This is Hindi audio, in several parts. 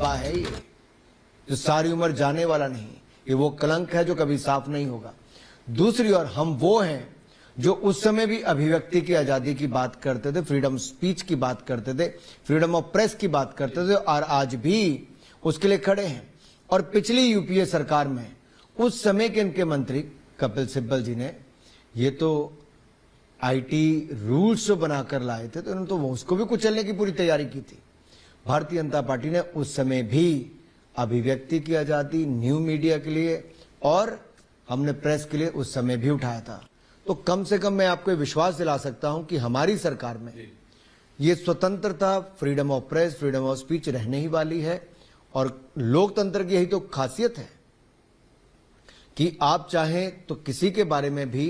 धब्बा है ये, जो सारी उम्र जाने वाला नहीं, ये वो कलंक है जो कभी साफ नहीं होगा। दूसरी ओर हम वो हैं जो उस समय भी अभिव्यक्ति की आजादी की बात करते थे, फ्रीडम स्पीच की बात करते थे, फ्रीडम ऑफ प्रेस की बात करते थे, और आज भी उसके लिए खड़े हैं। और पिछली यूपीए सरकार में उस समय के इनके मंत्री कपिल सिब्बल जी ने ये तो आईटी रूल्स जो बनाकर लाए थे, तो इन्होंने तो उसको भी कुचलने की पूरी तैयारी की थी। भारतीय जनता पार्टी ने उस समय भी अभिव्यक्ति की आजादी, न्यू मीडिया के लिए और हमने प्रेस के लिए उस समय भी उठाया था। तो कम से कम मैं आपको विश्वास दिला सकता हूं कि हमारी सरकार में ये स्वतंत्रता, freedom of press, freedom of speech रहने ही वाली है। और लोकतंत्र की यही तो खासियत है कि आप चाहें तो किसी के बारे में भी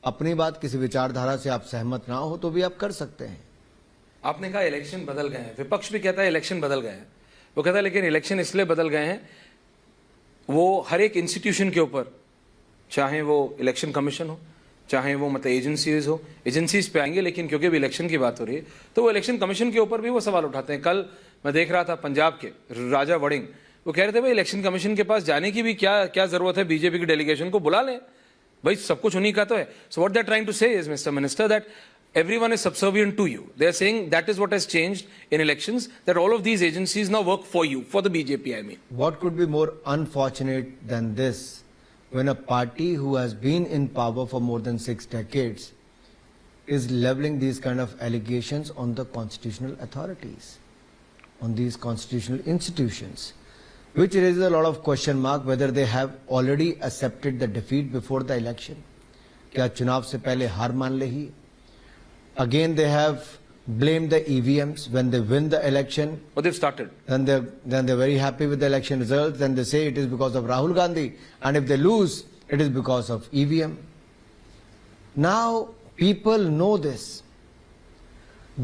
अपनी बात, किसी विचारधारा से आप सहमत ना हो तो भी आप कर सकते हैं। आपने कहा इलेक्शन बदल गए हैं, विपक्ष भी कहता है इलेक्शन बदल गए हैं। वो कहता है लेकिन इलेक्शन इसलिए बदल गए हैं, वो हर एक इंस्टीट्यूशन के ऊपर, चाहे वो इलेक्शन कमीशन हो, चाहे वो मतलब एजेंसीज हो, एजेंसीज पे आएंगे, लेकिन क्योंकि अभी इलेक्शन की बात हो रही है तो वो इलेक्शन कमीशन के ऊपर भी वो सवाल उठाते हैं। कल मैं देख रहा था पंजाब के राजा वड़िंग, वो कह रहे थे भाई इलेक्शन कमीशन के पास जाने की भी क्या जरूरत है, बीजेपी की डेलीगेशन को बुला लें, भाई सब कुछ उन्हीं का तो है। So what they are trying to say is mister minister that everyone is subservient to you. They are saying that is what has changed in elections, that all of these agencies now work for you, for the BJP I mean. What could be more unfortunate than this, when a party who has been in power for more than 6 decades is leveling these kind of allegations on the constitutional authorities, on these constitutional institutions, which raises a lot of question mark whether they have already accepted the defeat before the election. क्या चुनाव से पहले हार मान ले ही? Again, they have blamed the EVMs when they win the election. But they've started. Then they're very happy with the election results. Then they say it is because of Rahul Gandhi, and if they lose, it is because of EVM. Now people know this.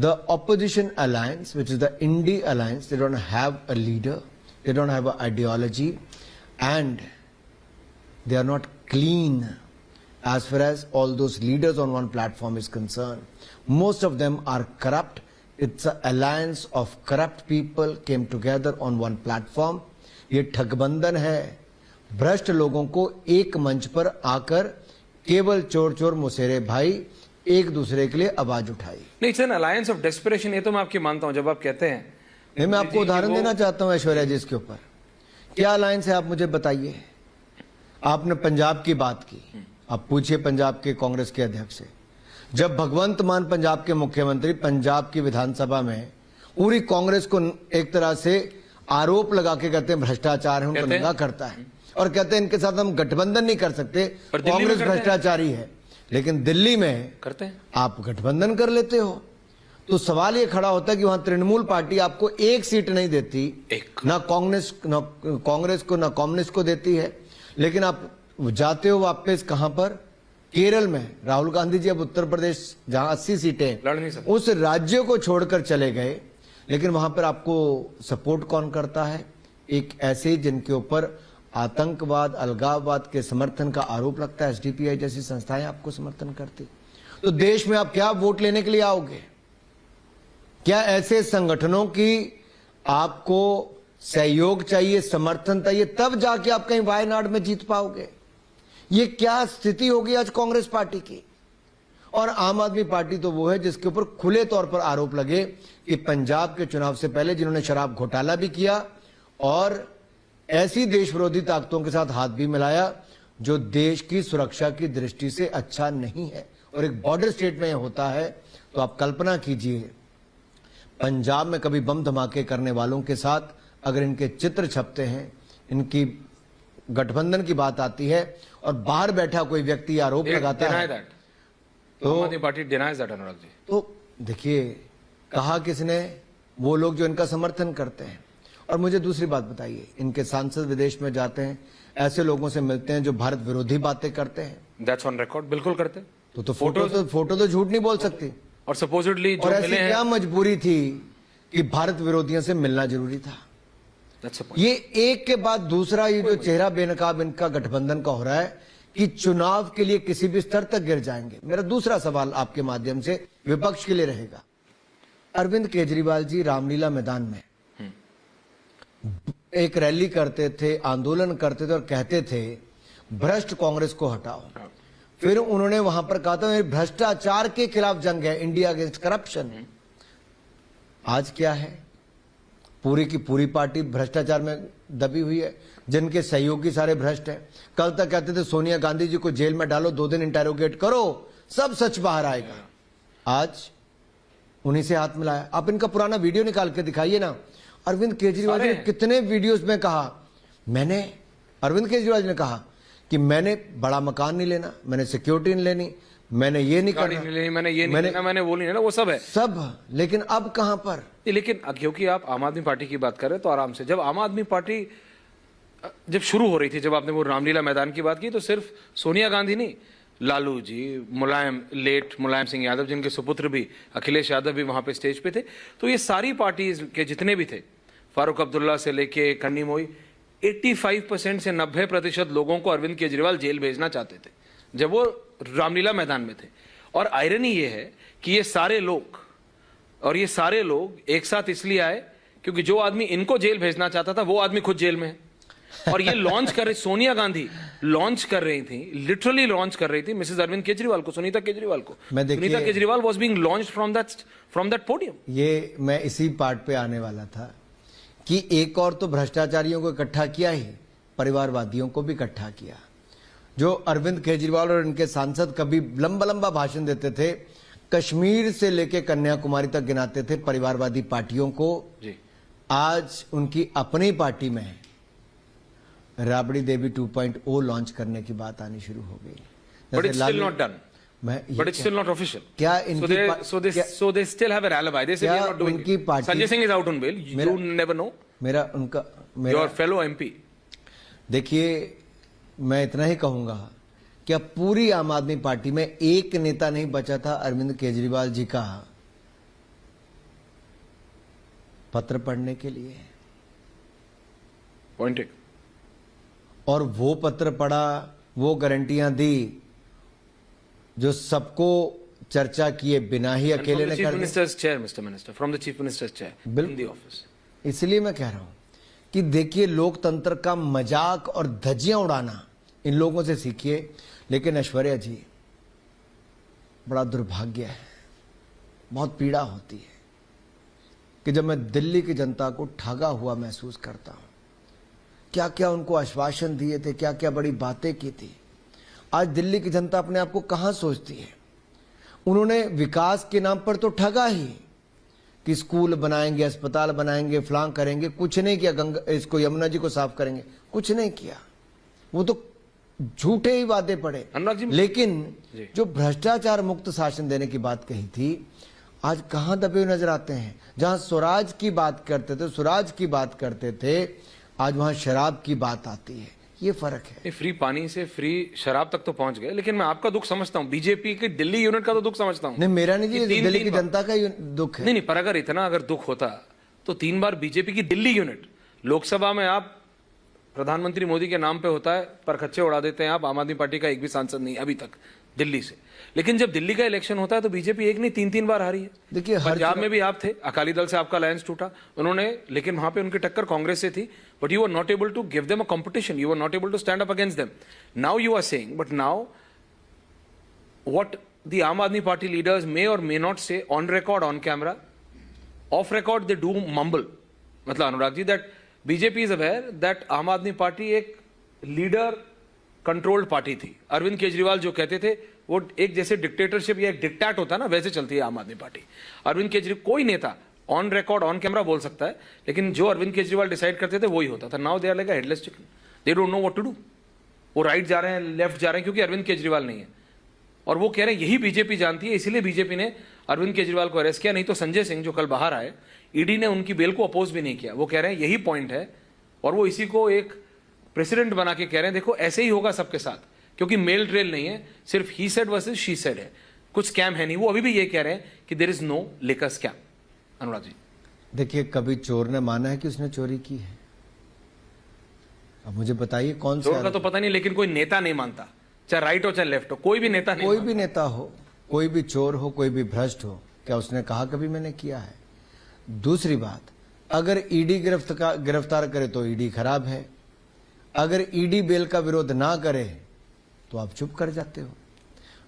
The opposition alliance, which is the Indie alliance, they don't have a leader, they don't have an ideology, and they are not clean as far as all those leaders on one platform is concerned. Most of them are corrupt. It's an alliance of corrupt people came together on one platform. ये ठगबंधन है, भ्रष्ट लोगों को एक मंच पर आकर केवल चोर चोर मुसेरे भाई एक दूसरे के लिए आवाज उठाई। नहीं, it's an alliance of desperation, ये तो मैं आपकी मानता हूं। जब आप कहते हैं, मैं आपको उदाहरण देना चाहता हूं ऐश्वर्या जी इसके ऊपर। क्या अलायंस है आप मुझे बताइए। आपने पंजाब की बात की, आप पूछिए पंजाब के कांग्रेस के अध्यक्ष से। जब भगवंत मान पंजाब के मुख्यमंत्री पंजाब की विधानसभा में पूरी कांग्रेस को एक तरह से आरोप लगा के कहते हैं भ्रष्टाचार है, उनको नंगा करता है, और कहते हैं इनके साथ हम गठबंधन नहीं कर सकते, कांग्रेस भ्रष्टाचारी है। लेकिन दिल्ली में करते हैं, आप गठबंधन कर लेते हो। तो सवाल ये खड़ा होता है कि वहां तृणमूल पार्टी आपको एक सीट नहीं देती, ना कांग्रेस को ना कम्युनिस्ट को देती है, लेकिन आप जाते हो वापस कहां पर? केरल में। राहुल गांधी जी अब उत्तर प्रदेश जहां 80 सीटें लड़ नहीं सकते, उस राज्य को छोड़कर चले गए, लेकिन वहां पर आपको सपोर्ट कौन करता है? एक ऐसे जिनके ऊपर आतंकवाद, अलगाववाद के समर्थन का आरोप लगता है, एसडीपीआई जैसी संस्थाएं आपको समर्थन करती। तो देश में आप क्या वोट लेने के लिए आओगे? क्या ऐसे संगठनों की आपको सहयोग चाहिए, समर्थन चाहिए, तब जाके आप कहीं वायनाड में जीत पाओगे? ये क्या स्थिति होगी आज कांग्रेस पार्टी की? और आम आदमी पार्टी तो वो है जिसके ऊपर खुले तौर पर आरोप लगे कि पंजाब के चुनाव से पहले जिन्होंने शराब घोटाला भी किया और ऐसी देश विरोधी ताकतों के साथ हाथ भी मिलाया जो देश की सुरक्षा की दृष्टि से अच्छा नहीं है। और एक बॉर्डर स्टेट में होता है तो आप कल्पना कीजिए, पंजाब में कभी बम धमाके करने वालों के साथ अगर इनके चित्र छपते हैं, इनकी गठबंधन की बात आती है और बाहर बैठा कोई व्यक्ति आरोप लगाता है, तो party denies that Anurag ji. तो देखिए, कहा किसने? वो लोग जो इनका समर्थन करते हैं। और मुझे दूसरी बात बताइए, इनके सांसद विदेश में जाते हैं, ऐसे लोगों से मिलते हैं जो भारत विरोधी बातें करते हैं। दैट्स ऑन रिकॉर्ड, बिल्कुल करते। तो फोटो तो झूठ नहीं बोल सकती। और सपोजिटली और ऐसी क्या मजबूरी थी कि भारत विरोधियों से मिलना जरूरी था? ये एक के बाद दूसरा ये जो चेहरा बेनकाब इनका गठबंधन का हो रहा है कि चुनाव के लिए किसी भी स्तर तक गिर जाएंगे। मेरा दूसरा सवाल आपके माध्यम से विपक्ष के लिए रहेगा। अरविंद केजरीवाल जी रामलीला मैदान में एक रैली करते थे, आंदोलन करते थे और कहते थे भ्रष्ट कांग्रेस को हटाओ। फिर उन्होंने वहां पर कहा था भ्रष्टाचार के खिलाफ जंग है, इंडिया अगेंस्ट करप्शन। आज क्या है? पूरी की पूरी पार्टी भ्रष्टाचार में दबी हुई है, जिनके सहयोगी सारे भ्रष्ट हैं। कल तक कहते थे सोनिया गांधी जी को जेल में डालो, 2 दिन इंटेरोगेट करो, सब सच बाहर आएगा। आज उन्हीं से हाथ मिलाया। आप इनका पुराना वीडियो निकाल के दिखाइए ना। अरविंद केजरीवाल ने कितने वीडियोस में कहा, अरविंद केजरीवाल ने कहा कि मैंने बड़ा मकान नहीं लेना, मैंने सिक्योरिटी नहीं लेनी, मैंने ये नहीं करना, मैंने ये नहीं करना, मैंने वो नहीं लेना, वो सब है सब। लेकिन अब कहां पर? लेकिन क्योंकि आप आम आदमी पार्टी की बात कर रहे हैं तो आराम से, जब आम आदमी पार्टी जब शुरू हो रही थी, जब आपने वो रामलीला मैदान की बात की, तो सिर्फ सोनिया गांधी नहीं, लालू जी, लेट मुलायम सिंह यादव, जिनके सुपुत्र भी अखिलेश यादव भी वहां पे स्टेज पे थे। तो ये सारी पार्टीज के जितने भी थे, फारूक अब्दुल्ला से लेके कन्नी मोई, 85% से 90% लोगों को अरविंद केजरीवाल जेल भेजना चाहते थे जब वो रामलीला मैदान में थे। और आयरनी ये है कि ये सारे लोग एक साथ इसलिए आए क्योंकि जो आदमी इनको जेल भेजना चाहता था वो आदमी खुद जेल में है। और ये लॉन्च कर रही, सोनिया गांधी लॉन्च कर रही थी, लिटरली लॉन्च कर रही थी मिसेस अरविंद केजरीवाल को, सुनीता केजरीवाल को। Sunita Kejriwal was being launched from that podium. ये मैं इसी पार्ट पे आने वाला था कि एक और तो भ्रष्टाचारियों को इकट्ठा किया ही, परिवारवादियों को भी इकट्ठा किया। जो अरविंद केजरीवाल और इनके सांसद कभी लंबा लंबा भाषण देते थे, कश्मीर से लेके कन्याकुमारी तक गिनाते थे परिवारवादी पार्टियों को जी। आज उनकी अपनी पार्टी में राबड़ी देवी 2.0 लॉन्च करने की बात आनी शुरू हो गई। But it's still not done. But it's still not official. क्या so they still have an alibi. They say we are not doing it. Sanjay Singh is out on bail. You never know. Your fellow MP. देखिए, मैं इतना ही कहूंगा कि अब पूरी आम आदमी पार्टी में एक नेता नहीं बचा था अरविंद केजरीवाल जी का पत्र पढ़ने के लिए। Point. और वो पत्र पढ़ा, वो गारंटियां दी जो सबको चर्चा किए बिना ही अकेले ने कर दी। Mr. Minister, from the Chief Minister's chair in the office. इसलिए मैं कह रहा हूं कि देखिए, लोकतंत्र का मजाक और धज्जियां उड़ाना इन लोगों से सीखिए। लेकिन ऐश्वर्या जी, बड़ा दुर्भाग्य है, बहुत पीड़ा होती है कि जब मैं दिल्ली की जनता को ठगा हुआ महसूस करता हूं। क्या क्या उनको आश्वासन दिए थे, क्या क्या बड़ी बातें की थी। आज दिल्ली की जनता अपने आप को कहां सोचती है? उन्होंने विकास के नाम पर तो ठगा ही कि स्कूल बनाएंगे, अस्पताल बनाएंगे, फलां करेंगे, कुछ नहीं किया। इसको यमुना जी को साफ करेंगे, कुछ नहीं किया। वो तो झूठे ही वादे पड़े। लेकिन जो भ्रष्टाचार मुक्त शासन देने की बात कही थी, आज कहां दबे हुए नजर आते हैं। जहां स्वराज की बात करते थे, आज वहां शराब की बात आती है। ये फर्क है। फ्री पानी से फ्री शराब तक तो पहुंच गए, लेकिन मैं आपका दुख समझता हूं, बीजेपी के दिल्ली यूनिट का तो दुख समझता हूं। नहीं, मेरा नहीं जी, दिल्ली की जनता का दुख है। नहीं, पर अगर दुख होता तो 3 बार बीजेपी की दिल्ली यूनिट लोकसभा में आप प्रधानमंत्री मोदी के नाम पे होता है, पर खच्चे उड़ा देते हैं आप। आम आदमी पार्टी का एक भी सांसद नहीं अभी तक दिल्ली से। लेकिन जब दिल्ली का इलेक्शन होता है तो बीजेपी एक नहीं 3 बार हारी है। देखिए, पंजाब में भी आप थे, अकाली दल से आपका अलायंस टूटा उन्होंने, लेकिन वहां पे उनकी टक्कर कांग्रेस से थी। But you are not able to give them a competition, you are not able to stand up against them. Now you are saying, but now what the Aam Aadmi party leaders may or may not say on record, on camera, off record they do mumble. मतलब Anurag ji, that BJP is aware that Aam Aadmi party एक लीडर कंट्रोल्ड पार्टी थी। अरविंद केजरीवाल जो कहते थे वो एक जैसे डिक्टेटरशिप या एक डिक्टेट होता है ना, वैसे चलती है आम आदमी पार्टी। अरविंद केजरीवाल, कोई नेता ऑन रिकॉर्ड ऑन कैमरा बोल सकता है, लेकिन जो अरविंद केजरीवाल डिसाइड करते थे वही होता था। Now they are like a headless chicken, they don't know what to do. वो राइट जा रहे हैं, लेफ्ट जा रहे हैं, क्योंकि अरविंद केजरीवाल नहीं है। और वो कह रहे हैं यही बीजेपी जानती है, इसीलिए बीजेपी ने अरविंद केजरीवाल को अरेस्ट किया। नहीं तो संजय सिंह जो कल बाहर आए, ईडी ने उनकी बेल को अपोज भी नहीं किया। वो कह रहे हैं यही पॉइंट है, और वो इसी को एक प्रेसिडेंट बना के कह रहे हैं देखो ऐसे ही होगा सबके साथ, क्योंकि मेल ट्रेल नहीं है, सिर्फ he said versus she said है, कुछ स्कैम है नहीं। वो अभी भी ये कह रहे हैं कि there is no liquor scam. Anurag ji, देखिए, कभी चोर ने माना है कि उसने चोरी की है? अब मुझे बताइए कौन सा चोर का तो पता नहीं, लेकिन कोई नेता नहीं मानता, चाहे राइट हो चाहे लेफ्ट हो, कोई भी नेता नहीं, कोई भी नेता हो, कोई भी चोर हो, कोई भी भ्रष्ट हो, क्या उसने कहा कभी मैंने किया है? दूसरी बात, अगर ईडी गिरफ्तार करे तो ईडी खराब है, अगर ईडी बेल का विरोध ना करे तो आप चुप कर जाते हो।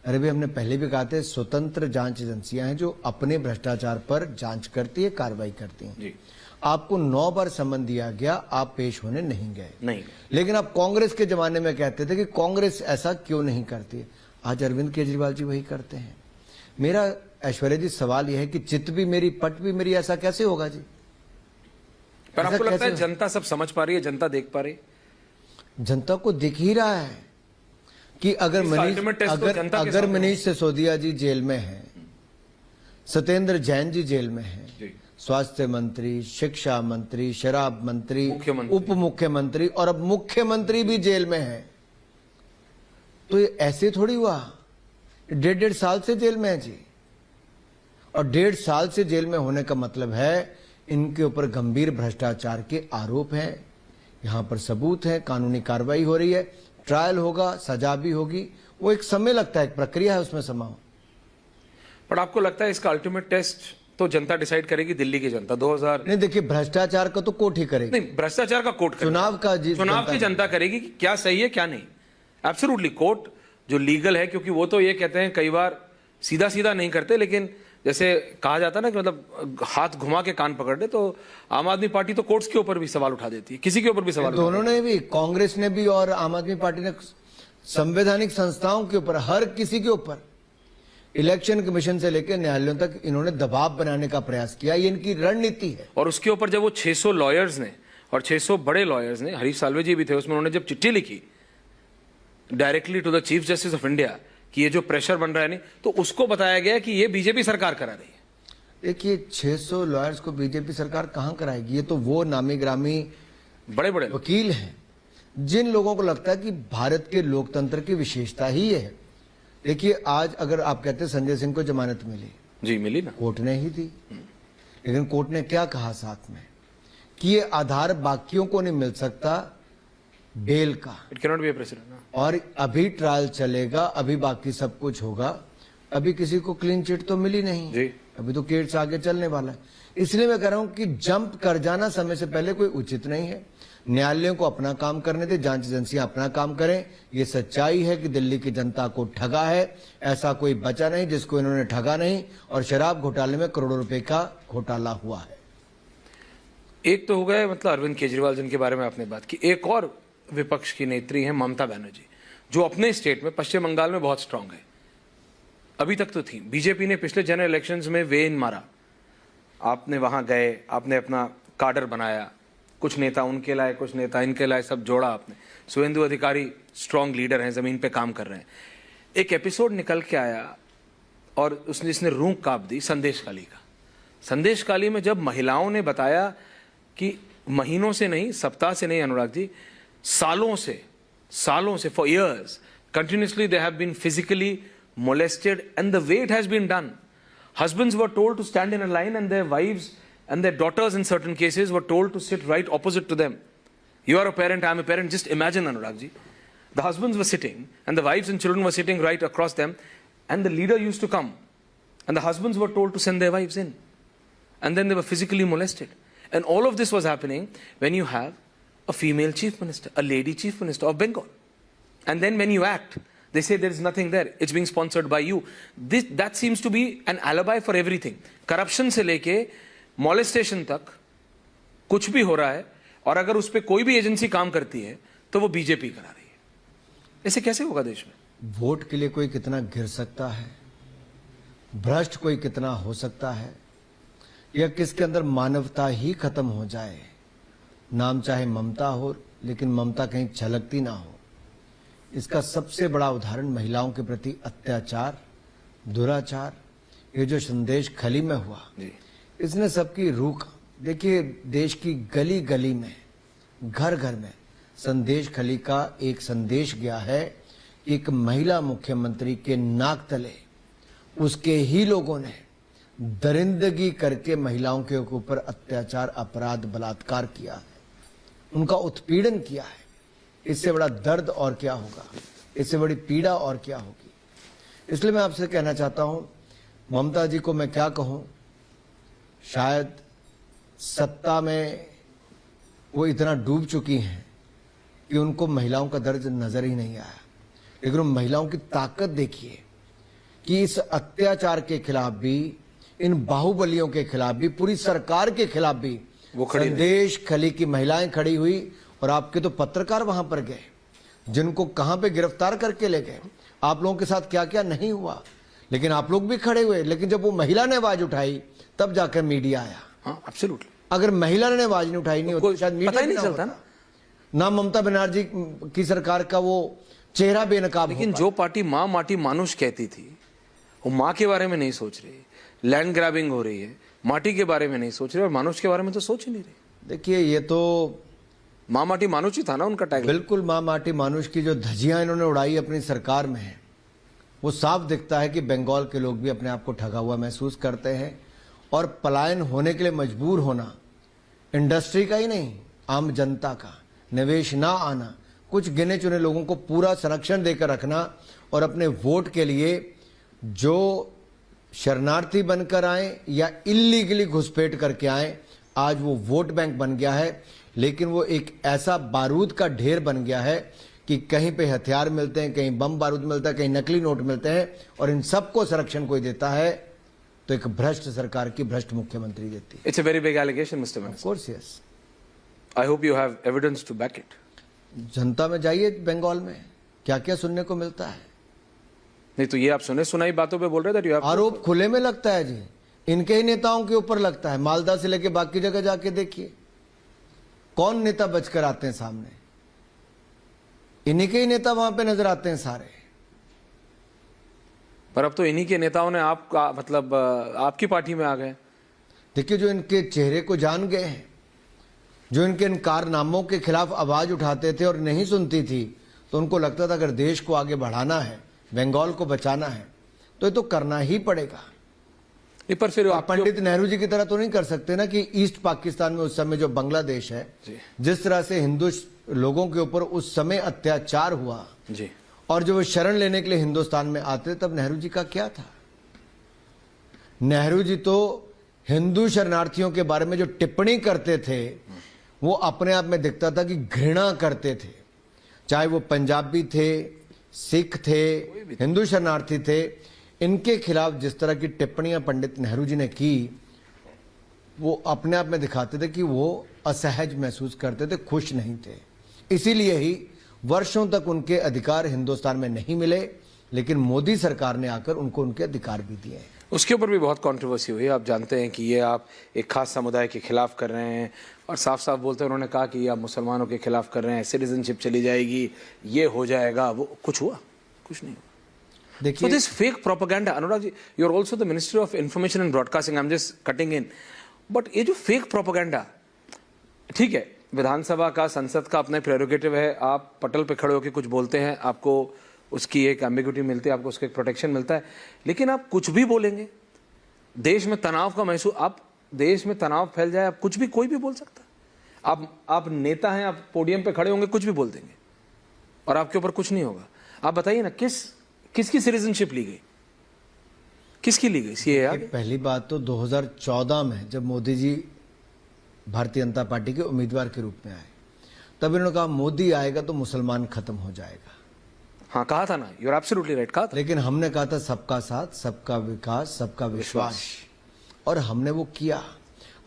अरे भाई, हमने पहले भी कहा था स्वतंत्र जांच एजेंसियां हैं जो अपने भ्रष्टाचार पर जांच करती है, कार्रवाई करती हैं। जी। आपको 9 बार समन दिया गया, आप पेश होने नहीं गए। नहीं। लेकिन आप कांग्रेस के जमाने में कहते थे कि कांग्रेस ऐसा क्यों नहीं करती है। आज अरविंद केजरीवाल जी वही करते हैं। मेरा ऐश्वर्या जी सवाल यह है कि चित भी मेरी पट भी मेरी, ऐसा कैसे होगा जी? पर ऐसा आपको लगता है कैसे? जनता सब समझ पा रही है, जनता देख पा रही है? जनता को दिख ही रहा है कि अगर इसका ultimate test तो जनता के अगर सामने मनीष सिसोदिया जी जेल में हैं, सत्येंद्र जैन जी जेल में हैं, जी। स्वास्थ्य मंत्री, शिक्षा मंत्री, शराब मंत्री, मुख्यमंत्री। उप मुख्यमंत्री और अब मुख्यमंत्री भी जेल में है, तो ये ऐसे थोड़ी हुआ। 1.5 साल से जेल में है जी, और 1.5 साल से जेल में होने का मतलब है इनके ऊपर गंभीर भ्रष्टाचार के आरोप हैं। यहां पर सबूत है, कानूनी कार्रवाई हो रही है, ट्रायल होगा, सजा भी होगी। वो एक समय लगता है, एक प्रक्रिया है, उसमें समाओ। पर आपको लगता है इसका अल्टीमेट टेस्ट तो जनता डिसाइड करेगी, दिल्ली की जनता 2000 नहीं, देखिए, भ्रष्टाचार का तो कोर्ट ही करेगी, नहीं, भ्रष्टाचार का कोर्ट करेगी। चुनाव की जनता करेगी कि क्या सही है क्या नहीं। एब्सोल्युटली कोर्ट जो लीगल है, क्योंकि वो तो ये कहते हैं कई बार सीधा सीधा नहीं करते, लेकिन जैसे कहा जाता है ना कि मतलब हाथ घुमा के कान पकड़ ले, तो आम आदमी पार्टी तो कोर्ट्स के ऊपर भी सवाल उठा देती है, किसी के ऊपर भी सवाल दोनों ने भी, कांग्रेस ने भी और आम आदमी पार्टी ने संवैधानिक संस्थाओं के ऊपर, हर किसी के ऊपर, इलेक्शन कमीशन से लेकर न्यायालयों तक इन्होंने दबाव बनाने का प्रयास किया। ये इनकी रणनीति है। और उसके ऊपर जब वो 600 लॉयर्स ने और 600 बड़े लॉयर्स ने, हरीश साल्वे जी भी थे उसमें, उन्होंने जब चिट्ठी लिखी directly to the chief justice of India कि ये जो प्रेशर बन रहा है नहीं, तो उसको बताया गया कि ये बीजेपी सरकार करा रही है। देखिए, 600 लॉयर्स को बीजेपी सरकार कहां कराएगी? ये तो वो नामी ग्रामी बड़े बड़े वकील हैं जिन लोगों को लगता है कि भारत के लोकतंत्र की विशेषता ही ये है। देखिए, आज अगर आप कहते हैं संजय सिंह को जमानत मिली, जी मिली ना, कोर्ट ने ही दी, लेकिन कोर्ट ने क्या कहा साथ में कि ये आधार बाकियों को नहीं मिल सकता बेल का, it can not be A president. और अभी ट्रायल चलेगा, अभी बाकी सब कुछ होगा। अभी किसी को क्लीन चिट तो मिली नहीं जी। अभी तो केस आगे चलने वाला है। इसलिए मैं कह रहा हूं कि जंप कर जाना समय से पहले कोई उचित नहीं है। न्यायालयों को अपना काम करने दे, जांच एजेंसियां अपना काम करें। ये सच्चाई है कि दिल्ली की जनता को ठगा है, ऐसा कोई बचा नहीं जिसको इन्होंने ठगा नहीं, और शराब घोटाले में करोड़ों रुपए का घोटाला हुआ है। एक तो हो गए मतलब अरविंद केजरीवाल जिनके बारे में आपने बात की, एक और विपक्ष की नेत्री हैं ममता बनर्जी, जो अपने स्टेट में पश्चिम बंगाल में बहुत स्ट्रांग है, अभी तक तो थी। बीजेपी ने पिछले जनरल इलेक्शंस में वेन मारा, आपने वहां गए, आपने अपना काडर बनाया, कुछ नेता उनके लाए, कुछ नेता इनके लाए, सब जोड़ा आपने। सुवेंदु अधिकारी स्ट्रांग लीडर हैं, जमीन पे काम कर रहे हैं। एक एपिसोड निकल के आया और उसने जिसने रूह कांप दी, संदेश काली का। संदेश काली में जब महिलाओं ने बताया कि महीनों से नहीं, सप्ताह से नहीं अनुराग जी, सालों से for years continuously they have been physically molested, and the way it has been done, husbands were told to stand in a line and their wives and their daughters in certain cases were told to sit right opposite to them. You are a parent, I am a parent. Just imagine, Anurag ji, the husbands were sitting and the wives and children were sitting right across them, and the leader used to come and the husbands were told to send their wives in, and then they were physically molested. And all of this was happening when you have a female chief minister, a lady chief minister of Bengal. And then when you act, they say there is nothing there, it's being sponsored by you. That seems to be an alibi for everything. Corruption से लेके molestation तक कुछ भी हो रहा है, और अगर उस पर कोई भी एजेंसी काम करती है तो वो बीजेपी करा रही है। ऐसे कैसे होगा देश में? वोट के लिए कोई कितना गिर सकता है, भ्रष्ट कोई कितना हो सकता है, या किसके अंदर मानवता ही खत्म हो जाए। नाम चाहे ममता हो, लेकिन ममता कहीं झलकती ना हो। इसका सबसे बड़ा उदाहरण महिलाओं के प्रति अत्याचार, दुराचार, ये जो संदेश खली में हुआ, इसने सबकी रूह, देखिए देश की गली गली में, घर घर में संदेश खली का एक संदेश गया है। एक महिला मुख्यमंत्री के नाक तले उसके ही लोगों ने दरिंदगी करके महिलाओं के ऊपर अत्याचार, अपराध, बलात्कार किया है, उनका उत्पीड़न किया है। इससे बड़ा दर्द और क्या होगा, इससे बड़ी पीड़ा और क्या होगी। इसलिए मैं आपसे कहना चाहता हूं, ममता जी को मैं क्या कहूं, शायद सत्ता में वो इतना डूब चुकी हैं कि उनको महिलाओं का दर्द नजर ही नहीं आया। लेकिन उन महिलाओं की ताकत देखिए कि इस अत्याचार के खिलाफ भी, इन बाहुबलियों के खिलाफ भी, पूरी सरकार के खिलाफ भी वो खड़ी संदेश खली की महिलाएं खड़ी हुई। और आपके तो पत्रकार वहां पर गए, जिनको कहां पे गिरफ्तार करके ले गए, आप लोगों के साथ क्या क्या नहीं हुआ, लेकिन आप लोग भी खड़े हुए। लेकिन जब वो महिला ने आवाज उठाई तब जाकर मीडिया आया। हाँ, एब्सोल्युटली। अगर महिला ने आवाज नहीं उठाई नहीं होती तो शायद मीडिया पता ही भी नहीं ना चलता होता। ना ममता बनर्जी की सरकार का वो चेहरा बेनकाब हो लेकिन जो पार्टी माँ माटी मानुष कहती थी, वो माँ के बारे में नहीं सोच रही। लैंड ग्रैबिंग हो रही है, माटी के बारे में नहीं सोच रही, और मानुष के बारे में तो सोच ही नहीं रही। देखिए, ये तो माँ माटी मानुष ही था ना उनका टैग। बिल्कुल माँ माटी मानुष की जो धज्जियां इन्होंने उड़ाई अपनी सरकार में है, वो साफ दिखता है कि बंगाल के लोग भी अपने आप को ठगा हुआ महसूस करते हैं। और पलायन होने के लिए मजबूर होना इंडस्ट्री का ही नहीं, आम जनता का, निवेश ना आना, कुछ गिने चुने लोगों को पूरा संरक्षण देकर रखना, और अपने वोट के लिए जो शरणार्थी बनकर आए या इल्लीगली घुसपैठ करके आए, आज वो वोट बैंक बन गया है। लेकिन वो एक ऐसा बारूद का ढेर बन गया है कि कहीं पे हथियार मिलते हैं, कहीं बम बारूद मिलता है, कहीं नकली नोट मिलते हैं, और इन सबको संरक्षण कोई देता है तो एक भ्रष्ट सरकार की भ्रष्ट मुख्यमंत्री देती है। It's a very big allegation mister minister. Of course yes. I hope you have evidence to back it. जनता में जाइए बंगाल में क्या क्या सुनने को मिलता है। नहीं तो ये आप सुने सुनाई बातों पे बोल रहे थे। आरोप खुले में लगता है जी, इनके ही नेताओं के ऊपर लगता है। मालदा से लेके बाकी जगह जाके देखिए, कौन नेता बचकर आते हैं सामने, इन्हीं के ही नेता वहां पे नजर आते हैं सारे। पर अब तो इन्हीं के नेताओं ने आपका मतलब आपकी पार्टी में आ गए। देखिए, जो इनके चेहरे को जान गए हैं, जो इनके इन कारनामों के खिलाफ आवाज उठाते थे और नहीं सुनती थी, तो उनको लगता था अगर देश को आगे बढ़ाना है, बंगाल को बचाना है, तो ये तो करना ही पड़ेगा। पर फिर आप पंडित नेहरू जी की तरह तो नहीं कर सकते ना कि ईस्ट पाकिस्तान में उस समय जो बांग्लादेश है, जिस तरह से हिंदू लोगों के ऊपर उस समय अत्याचार हुआ जी, और जो वो शरण लेने के लिए हिंदुस्तान में आते, तब नेहरू जी का क्या था? नेहरू जी तो हिंदू शरणार्थियों के बारे में जो टिप्पणी करते थे, वो अपने आप में दिखता था कि घृणा करते थे। चाहे वो पंजाबी थे, सिख थे, हिंदू शरणार्थी थे, इनके खिलाफ जिस तरह की टिप्पणियां पंडित नेहरू जी ने की, वो अपने आप में दिखाते थे कि वो असहज महसूस करते थे, खुश नहीं थे। इसीलिए ही वर्षों तक उनके अधिकार हिंदुस्तान में नहीं मिले, लेकिन मोदी सरकार ने आकर उनको उनके अधिकार भी दिए। उसके ऊपर भी बहुत कंट्रोवर्सी हुई। आप जानते हैं कि ये आप एक खास समुदाय के खिलाफ कर रहे हैं, और साफ साफ बोलते हैं, उन्होंने कहा कि ये आप मुसलमानों के खिलाफ कर रहे हैं, सिटीजनशिप चली जाएगी, ये हो जाएगा, वो कुछ हुआ? कुछ नहीं हुआ। देखिए, this fake propaganda, Anurag ji, you are also the minister of information and broadcasting, I am just cutting in, but ये जो फेक प्रोपेगेंडा, ठीक है, विधानसभा का, संसद का अपना प्रेरोगेटिव है, आप पटल पे खड़े होकर कुछ बोलते हैं, आपको उसकी एक एम्बिग्यूटी मिलती है, आपको उसका एक प्रोटेक्शन मिलता है, लेकिन आप कुछ भी बोलेंगे, देश में तनाव का महसूस, आप देश में तनाव फैल जाए, आप कुछ भी, कोई भी बोल सकता है। आप नेता हैं, आप पोडियम पे खड़े होंगे, कुछ भी बोल देंगे और आपके ऊपर कुछ नहीं होगा। आप बताइए ना, किसकी सिटीजनशिप ली गई, किसकी ली गई? सीए? पहली बात तो 2014 में जब मोदी जी भारतीय जनता पार्टी के उम्मीदवार के रूप में आए, तब इन्होंने कहा मोदी आएगा तो मुसलमान खत्म हो जाएगा। हाँ, कहा था ना, यू आर एब्सोल्युटली राइट, कहा था। लेकिन हमने कहा था सबका साथ, सबका विकास, सबका विश्वास, और हमने वो किया।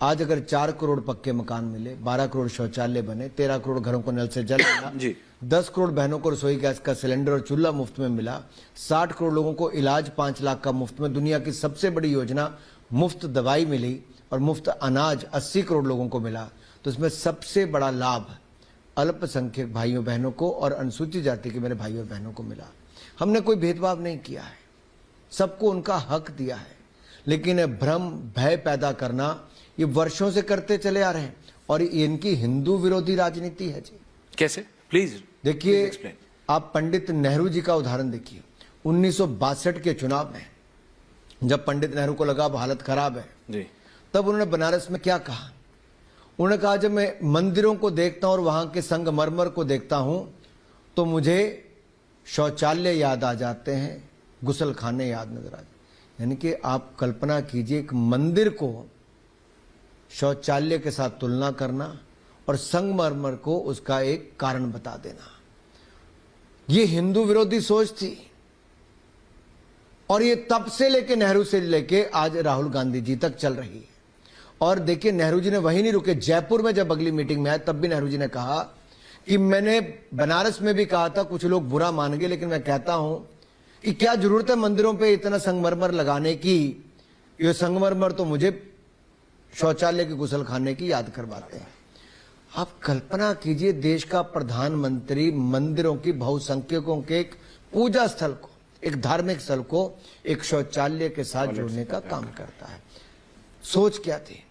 आज अगर 4 करोड़ पक्के मकान मिले, 12 करोड़ शौचालय बने, 13 करोड़ घरों को नल से जल मिला, जी, 10 करोड़ बहनों को रसोई गैस का सिलेंडर और चूल्हा मुफ्त में मिला, 60 करोड़ लोगों को इलाज 5 लाख का मुफ्त में, दुनिया की सबसे बड़ी योजना, मुफ्त दवाई मिली, और मुफ्त अनाज 80 करोड़ लोगों को मिला, तो इसमें सबसे बड़ा लाभ अल्पसंख्यक भाइयों बहनों को और अनुसूचित जाति के मेरे भाइयों और बहनों को मिला। हमने कोई भेदभाव नहीं किया है, सबको उनका हक दिया है। लेकिन भ्रम, भय पैदा करना, ये वर्षों से करते चले आ रहे हैं, और ये इनकी हिंदू विरोधी राजनीति है जी। कैसे? प्लीज देखिए, आप पंडित नेहरू जी का उदाहरण देखिए। 1962 के चुनाव में जब पंडित नेहरू को लगा अब हालत खराब है जी, तब उन्होंने बनारस में क्या कहा? उन्होंने कहा, जब मैं मंदिरों को देखता हूं और वहां के संगमरमर को देखता हूं तो मुझे शौचालय याद आ जाते हैं, गुसलखाने याद नजर आ जाते। यानी कि आप कल्पना कीजिए, एक मंदिर को शौचालय के साथ तुलना करना और संगमरमर को उसका एक कारण बता देना, ये हिंदू विरोधी सोच थी। और ये तब से लेके नेहरू से लेके आज राहुल गांधी जी तक चल रही है। और देखिए, नेहरू जी ने वहीं नहीं रुके, जयपुर में जब अगली मीटिंग में आए तब भी नेहरू जी ने कहा कि मैंने बनारस में भी कहा था, कुछ लोग बुरा मान गए, लेकिन मैं कहता हूं कि क्या जरूरत है मंदिरों पे इतना संगमरमर लगाने की, ये संगमरमर तो मुझे शौचालय के गुसलखाने की याद करवाते हैं। आप कल्पना कीजिए, देश का प्रधानमंत्री मंदिरों की बहुसंख्यकों के एक पूजा स्थल को, एक धार्मिक स्थल को एक शौचालय के साथ जोड़ने का काम करता है। सोच क्या थी?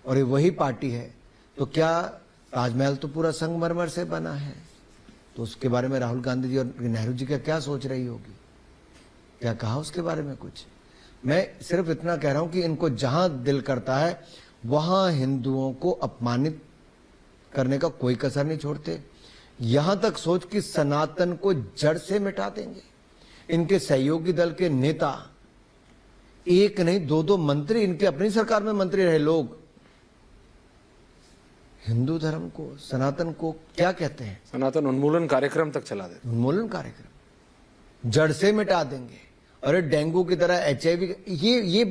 और ये वही पार्टी है, तो क्या ताजमहल तो पूरा संगमरमर से बना है, तो उसके बारे में राहुल गांधी जी और नेहरू जी का क्या सोच रही होगी? क्या कहा उसके बारे में कुछ? मैं सिर्फ इतना कह रहा हूं कि इनको जहां दिल करता है वहां हिंदुओं को अपमानित करने का कोई कसर नहीं छोड़ते। यहां तक सोच कि सनातन को जड़ से मिटा देंगे। इनके सहयोगी दल के नेता, एक नहीं दो दो मंत्री, इनके अपनी सरकार में मंत्री रहे लोग, हिंदू धर्म को, सनातन को क्या कहते हैं? सनातन उन्मूलन कार्यक्रम तक चला देते। उन्मूलन कार्यक्रम जड़ से मिटा देंगे। अरे डेंगू की तरह HIV, ये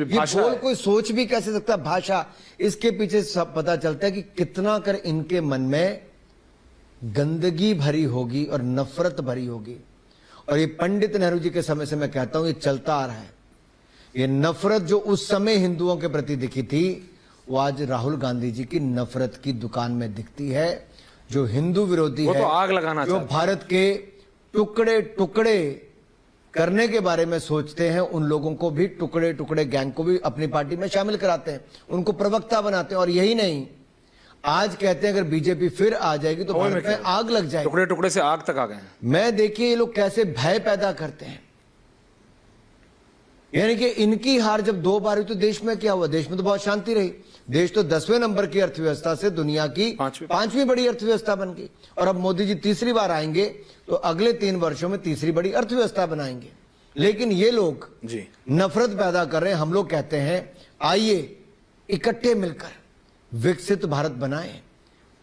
भाषा बोल है। कोई सोच भी कैसे सकता? भाषा, इसके पीछे सब पता चलता है कि कितना कर इनके मन में गंदगी भरी होगी और नफरत भरी होगी। और ये पंडित नेहरू जी के समय से मैं कहता हूं, ये चलता आ रहा है। ये नफरत जो उस समय हिंदुओं के प्रति दिखी थी, वो आज राहुल गांधी जी की नफरत की दुकान में दिखती है। जो हिंदू विरोधी वो है, तो आग लगाना जो चाहते हैं। भारत के टुकड़े टुकड़े करने के बारे में सोचते हैं, उन लोगों को भी, टुकड़े टुकड़े गैंग को भी अपनी पार्टी में शामिल कराते हैं, उनको प्रवक्ता बनाते हैं। और यही नहीं, आज कहते हैं अगर बीजेपी फिर आ जाएगी तो भारत में आग लग जाएगी। टुकड़े टुकड़े से आग तक आ गए हैं। मैं देखिए ये लोग कैसे भय पैदा करते हैं। यानी कि इनकी हार जब 2 बार हुई तो देश में क्या हुआ? देश में तो बहुत शांति रही। देश तो 10वें नंबर की अर्थव्यवस्था से दुनिया की 5वीं बड़ी अर्थव्यवस्था बन गई। और अब मोदी जी तीसरी बार आएंगे तो अगले 3 वर्षों में तीसरी बड़ी अर्थव्यवस्था बनाएंगे। लेकिन ये लोग जी नफरत पैदा कर रहे हैं। हम लोग कहते हैं आइए इकट्ठे मिलकर विकसित भारत बनाएं,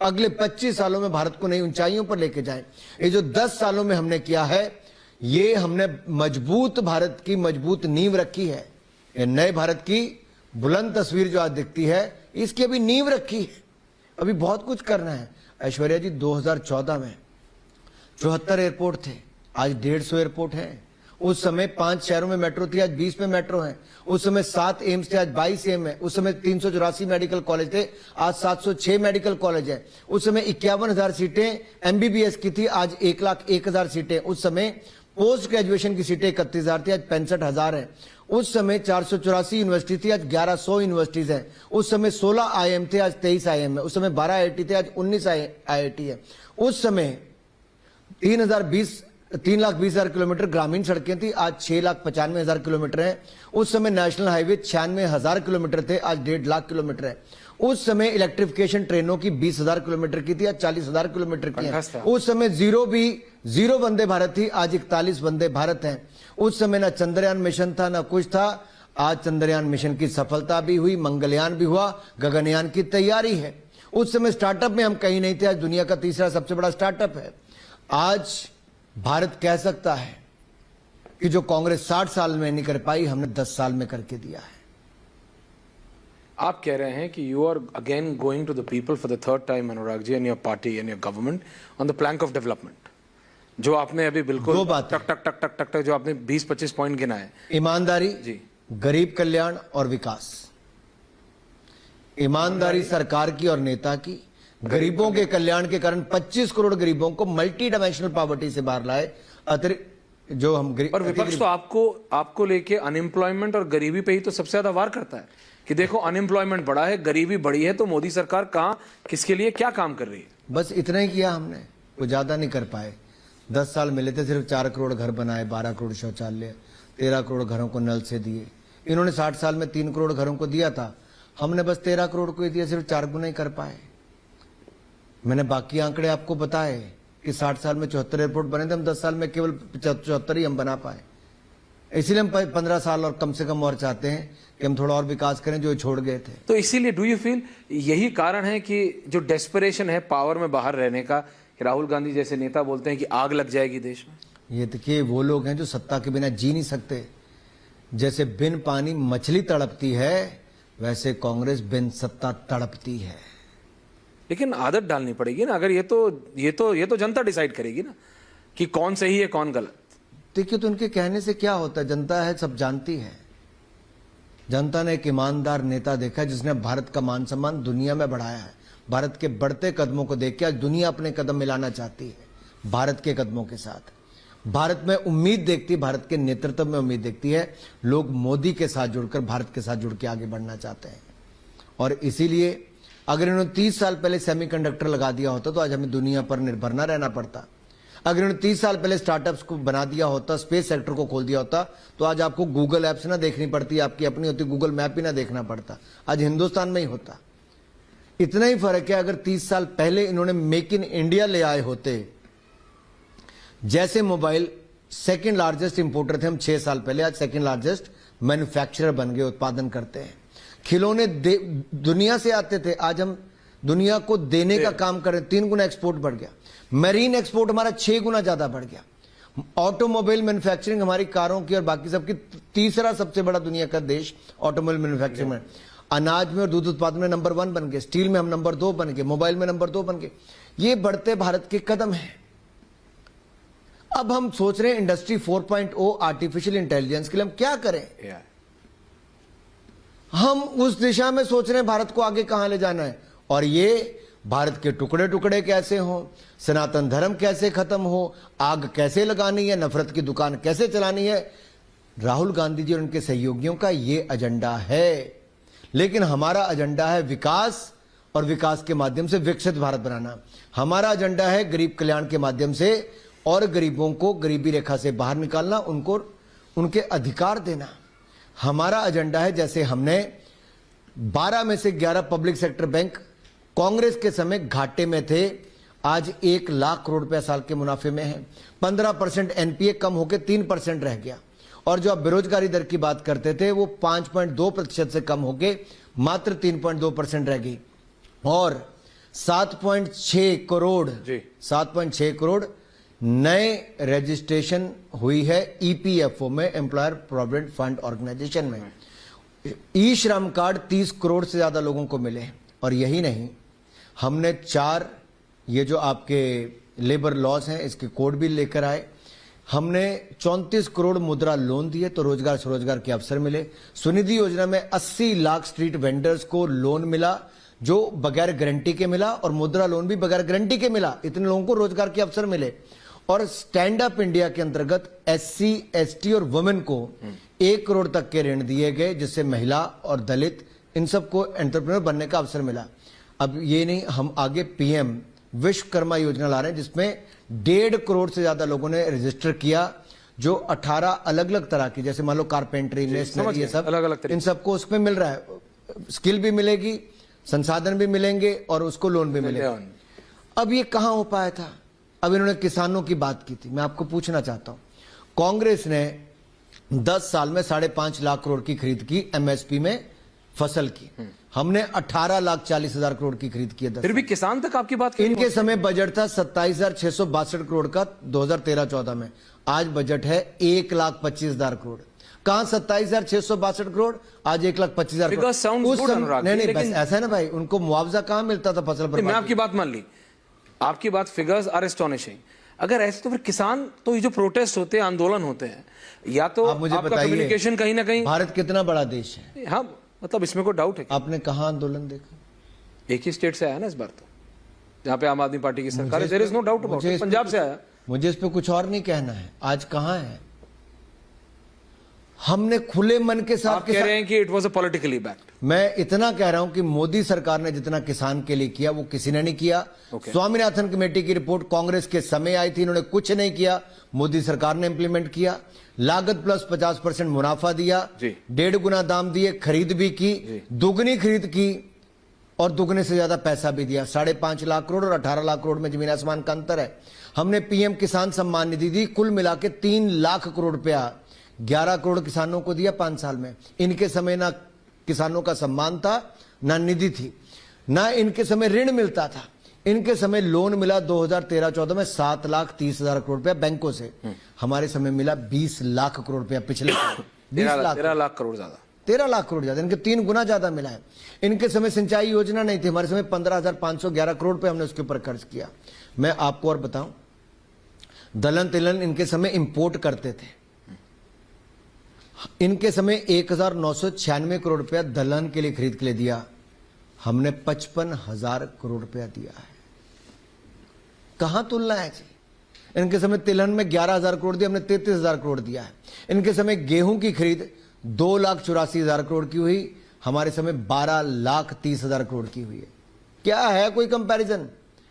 अगले 25 सालों में भारत को नई ऊंचाइयों पर लेके जाएं। ये जो 10 सालों में हमने किया है, ये हमने मजबूत भारत की मजबूत नींव रखी है। ये नए भारत की बुलंद तस्वीर जो आज दिखती है, इसकी अभी नींव रखी है। अभी बहुत कुछ करना है। ऐश्वर्या जी, 2014 में 74 एयरपोर्ट थे, आज 150 एयरपोर्ट हैं। उस समय 5 शहरों में मेट्रो थी, आज 20 में मेट्रो हैं। उस समय 7 एम्स थे, आज 22 एम्स है। उस समय 384 मेडिकल कॉलेज थे, आज 706 मेडिकल कॉलेज है। उस समय 51,000 सीटें MBBS की थी, आज 1,01,000 सीटें। उस समय पोस्ट ग्रेजुएशन की सीटें 31,000 थी, आज 65,000 है। उस समय 484 यूनिवर्सिटी थी, आज 1100 यूनिवर्सिटीज हैं। उस समय 16 IIM थे, आज 23 IIM है। उस समय 12 IIT थे, आज 19 IIT है। उस समय 3,20,000 किलोमीटर ग्रामीण सड़कें थी, आज 6,95,000 किलोमीटर है। उस समय नेशनल हाईवे 96,000 किलोमीटर थे, आज 1.5 लाख किलोमीटर है। उस समय इलेक्ट्रिफिकेशन ट्रेनों की 20,000 किलोमीटर की थी, आज 40,000 किलोमीटर की है। उस समय जीरो वंदे भारत थी, आज 41 वंदे भारत हैं। उस समय ना चंद्रयान मिशन था, ना कुछ था। आज चंद्रयान मिशन की सफलता भी हुई, मंगलयान भी हुआ, गगनयान की तैयारी है। उस समय स्टार्टअप में हम कहीं नहीं थे, आज दुनिया का तीसरा सबसे बड़ा स्टार्टअप है। आज भारत कह सकता है कि जो कांग्रेस 60 साल में नहीं कर पाई, हमने 10 साल में करके दिया है। आप कह रहे हैं कि you are again going to the people for the third time, Anurag ji, and your party and your government on the plank of development. जो आपने अभी बिल्कुल दो बात टक टक टक टक टक टक जो आपने 20-25 पॉइंट गिनाए, ईमानदारी जी, गरीब कल्याण और विकास। ईमानदारी सरकार की और नेता की, गरीबों के कल्याण के कारण 25 करोड़ गरीबों को मल्टी डायमेंशनल पॉवर्टी से बाहर लाए। अतिरिक्त जो हम और विपक्ष तो आपको लेके अनएम्प्लॉयमेंट और गरीबी पे ही तो सबसे ज्यादा वार करता है कि देखो अनएम्प्लॉयमेंट बढ़ा है, गरीबी बढ़ी है, तो मोदी सरकार कहाँ, किसके लिए क्या काम कर रही है। बस इतना ही किया हमने, वो ज्यादा नहीं कर पाए। 10 साल मिले थे, सिर्फ 4 करोड़ घर बनाए, 12 करोड़ शौचालय, 13 करोड़ घरों को नल से दिए। इन्होंने 60 साल में 3 करोड़ घरों को दिया था, हमने बस 13 करोड़ को ही दिया, सिर्फ 4 गुना ही कर पाए। मैंने बाकी आंकड़े आपको बताए कि 60 साल में 74 एयरपोर्ट बने थे, हम 10 साल में केवल 74 ही हम बना पाए। इसीलिए हम 15 साल और कम से कम और चाहते हैं कि हम थोड़ा और विकास करें जो छोड़ गए थे। तो इसीलिए डू यू फील यही कारण है कि जो डेस्परेशन है पावर में बाहर रहने का, कि राहुल गांधी जैसे नेता बोलते हैं कि आग लग जाएगी देश में? ये देखिए, वो लोग हैं जो सत्ता के बिना जी नहीं सकते। जैसे बिन पानी मछली तड़पती है, वैसे कांग्रेस बिन सत्ता तड़पती है। लेकिन आदत डालनी पड़ेगी ना। अगर ये तो जनता डिसाइड करेगी ना कि कौन सही है कौन गलत। देखिए, तो उनके कहने से क्या होता है, जनता है, सब जानती है। जनता ने एक ईमानदार नेता देखा जिसने भारत का मान सम्मान दुनिया में बढ़ाया है। भारत के बढ़ते कदमों को देख के आज दुनिया अपने कदम मिलाना चाहती है भारत के कदमों के साथ। भारत में उम्मीद देखती है, भारत के नेतृत्व में उम्मीद देखती है। लोग मोदी के साथ जुड़कर भारत के साथ जुड़ के आगे बढ़ना चाहते हैं। और इसीलिए अगर इन्होंने 30 साल पहले सेमीकंडक्टर लगा दिया होता तो आज हमें दुनिया पर निर्भर न रहना पड़ता। अगर इन्होंने 30 साल पहले स्टार्टअप्स को बना दिया होता, स्पेस सेक्टर को खोल दिया होता, तो आज आपको गूगल ऐप्स ना देखनी पड़ती, आपकी अपनी होती गूगल मैप भी ना देखना पड़ता, आज हिंदुस्तान में ही होता। इतना ही फर्क है, अगर 30 साल पहले इन्होंने मेक इन इंडिया ले आए होते। जैसे मोबाइल सेकंड लार्जेस्ट इंपोर्टर थे हम 6 साल पहले, आज सेकंड लार्जेस्ट मैन्युफैक्चरर बन गए, उत्पादन करते हैं। खिलौने दुनिया से आते थे, आज हम दुनिया को देने का काम कर रहे हैं। 3 गुना एक्सपोर्ट बढ़ गया। मरीन एक्सपोर्ट हमारा 6 गुना ज्यादा बढ़ गया। ऑटोमोबाइल मैन्युफैक्चरिंग हमारी कारों की और बाकी सबकी तीसरा सबसे बड़ा दुनिया का देश ऑटोमोबाइल मैन्युफैक्चरिंग में। अनाज में और दूध उत्पादन में नंबर 1 बन गए, स्टील में हम नंबर 2 बन गए, मोबाइल में नंबर 2 बन गए। ये बढ़ते भारत के कदम हैं। अब हम सोच रहे हैं इंडस्ट्री 4.0 आर्टिफिशियल इंटेलिजेंस के लिए हम क्या करें। हम उस दिशा में सोच रहे हैं भारत को आगे कहां ले जाना है। और ये भारत के टुकड़े टुकड़े कैसे हों, सनातन धर्म कैसे खत्म हो, आग कैसे लगानी है, नफरत की दुकान कैसे चलानी है, राहुल गांधी जी और उनके सहयोगियों का ये एजेंडा है। लेकिन हमारा एजेंडा है विकास, और विकास के माध्यम से विकसित भारत बनाना। हमारा एजेंडा है गरीब कल्याण के माध्यम से और गरीबों को गरीबी रेखा से बाहर निकालना, उनको उनके अधिकार देना। हमारा एजेंडा है, जैसे हमने 12 में से 11 पब्लिक सेक्टर बैंक कांग्रेस के समय घाटे में थे, आज 1 लाख करोड़ रुपया साल के मुनाफे में है। 15% एनपीए कम होकर 3% रह गया। और जो आप बेरोजगारी दर की बात करते थे वो 5.2% से कम होके मात्र 3.2% रह गई। और 7.6 करोड़ नए रजिस्ट्रेशन हुई है ईपीएफओ में, एम्प्लॉयर प्रोविडेंट फंड ऑर्गेनाइजेशन में। ई श्रम कार्ड 30 करोड़ से ज्यादा लोगों को मिले। और यही नहीं, हमने 4 ये जो आपके लेबर लॉस हैं इसके कोड भी लेकर आए। हमने 34 करोड़ मुद्रा लोन दिए तो रोजगार स्वरोजगार के अवसर मिले। सुनिधि योजना में 80 लाख स्ट्रीट वेंडर्स को लोन मिला जो बगैर गारंटी के मिला, और मुद्रा लोन भी बगैर गारंटी के मिला। इतने लोगों को रोजगार के अवसर मिले। और स्टैंड अप इंडिया के अंतर्गत एससी, एसटी और वुमेन को 1 करोड़ तक के ऋण दिए गए, जिससे महिला और दलित इन सबको एंटरप्रेन्योर बनने का अवसर मिला। अब ये नहीं, हम आगे पीएम विश्वकर्मा योजना ला रहे हैं जिसमें 1.5 करोड़ से ज्यादा लोगों ने रजिस्टर किया, जो 18 अलग अलग तरह की, जैसे मान लो कारपेंटरी, मेसनरी, ये सब अलग-अलग इन सबको उसमें मिल रहा है। स्किल भी मिलेगी, संसाधन भी मिलेंगे और उसको लोन भी मिलेगा। अब ये कहां हो पाया था? अब इन्होंने किसानों की बात की थी। मैं आपको पूछना चाहता हूं, कांग्रेस ने 10 साल में 5.5 लाख करोड़ की खरीद की एमएसपी में फसल की। हमने 18,40,000 करोड़ की खरीद की है। फिर भी किसान तक आपकी बात इनके समय बजट था 27,662 करोड़ का 2013-14 में। आज बजट है 1,25,000 करोड़। कहां 27,662 करोड़, आज 1,25,000 करोड़। नहीं, बस ऐसा है ना भाई, उनको मुआवजा कहां मिलता था फसल पर? मैं आपकी बात मान ली, आपकी बात फिगर्स आर एस्टोनिशिंग। अगर ऐसे तो फिर किसान तो ये जो प्रोटेस्ट होते हैं, आंदोलन होते हैं, या तो आप मुझे आपका बताइए, कम्युनिकेशन कहीं ना कहीं। भारत कितना बड़ा देश है? हाँ, मतलब इसमें कोई डाउट है? आपने कहां आंदोलन देखा? एक ही स्टेट से आया ना इस बार, तो जहां पे आम आदमी पार्टी की सरकार है। There is no doubt about it, Punjab से आया। मुझे इस पे कुछ और नहीं कहना है। आज कहां है? हमने खुले मन के साथ कह रहे हैं कि it was a politically backed. मैं इतना कह रहा हूं कि मोदी सरकार ने जितना किसान के लिए किया वो किसी ने नहीं किया। स्वामीनाथन कमेटी की रिपोर्ट कांग्रेस के समय आई थी, इन्होंने कुछ नहीं किया, मोदी सरकार ने इंप्लीमेंट किया। लागत प्लस 50% मुनाफा दिया, 1.5 गुना दाम दिए, खरीद भी की, दुगनी खरीद की और दुगने से ज्यादा पैसा भी दिया। 5.5 लाख करोड़ और 18 लाख करोड़ में जमीन आसमान का अंतर है। हमने पीएम किसान सम्मान निधि दी, कुल मिला के 3 लाख करोड़ रुपया 11 करोड़ किसानों को दिया 5 साल में। इनके समय ना किसानों का सम्मान था, ना निधि थी, ना इनके समय ऋण मिलता था। इनके समय लोन मिला 2013-14 में 7,30,000 करोड़ रुपया बैंकों से। हमारे समय मिला 20 लाख करोड़ रुपया पिछले 13 लाख करोड़ ज्यादा, 13 लाख करोड़ ज्यादा, इनके 3 गुना ज्यादा मिला है। इनके समय सिंचाई योजना नहीं थी, हमारे समय 15,511 करोड़ रुपए हमने उसके ऊपर खर्च किया। मैं आपको और बताऊं, दलहन तिलहन इनके समय इंपोर्ट करते थे। इनके समय 1,996 करोड़ रुपया दलहन के लिए खरीद के लिए दिया, हमने 55,000 करोड़ रुपया दिया है। कहां तुलना है जी? इनके समय तिलहन में 11,000 करोड़ दिया, हमने 33,000 करोड़ दिया है। इनके समय गेहूं की खरीद 2,84,000 करोड़ की हुई, हमारे समय 12,30,000 करोड़ की हुई है। क्या है कोई कंपैरिजन?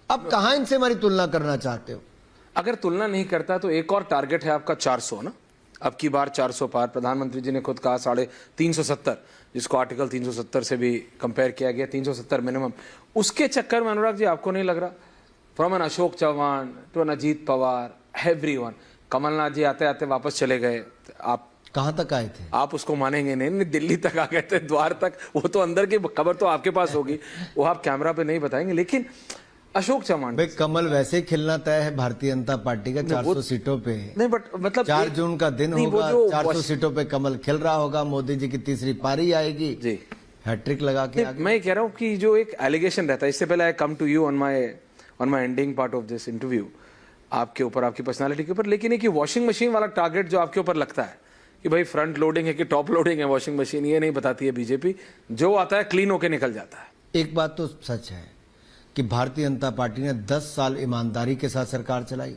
अब कहां इनसे हमारी तुलना करना चाहते हो? अगर तुलना नहीं करता तो एक और टारगेट है आपका 400 ना, अब की बार 400 पार। प्रधानमंत्री जी ने खुद कहा 370, जिसको आर्टिकल 370 से भी कंपेयर किया गया, 370 मिनिमम। उसके चक्कर में अनुराग जी आपको नहीं लग रहा, from an Ashok Chavan to an Ajit Pawar, everyone, Kamal Nath ji आते आते वापस चले गए, आप कहां तक आए थे? आप उसको मानेंगे नहीं, दिल्ली तक आ गए थे, द्वार तक। वो तो अंदर की खबर तो आपके पास होगी, वो आप कैमरा पे नहीं बताएंगे। लेकिन अशोक चौहान, भाई कमल वैसे ही खिलना तय है भारतीय जनता पार्टी का 400 सीटों पे। नहीं बट मतलब 4 जून का दिन होगा, 400 सीटों पे कमल खिल रहा होगा, मोदी जी की तीसरी पारी आएगी जी, हैट्रिक लगा के आगे। मैं कह रहा हूँ कि जो एक एलिगेशन रहता है, इससे पहले I come to you on my ending part of this interview, आपके ऊपर, आपकी पर्सनालिटी के ऊपर, लेकिन एक वॉशिंग मशीन वाला टारगेट जो आपके ऊपर लगता है कि भाई फ्रंट लोडिंग है कि टॉप लोडिंग है वॉशिंग मशीन, ये नहीं बताती है बीजेपी, जो आता है क्लीन होके निकल जाता है। एक बात तो सच है कि भारतीय जनता पार्टी ने 10 साल ईमानदारी के साथ सरकार चलाई।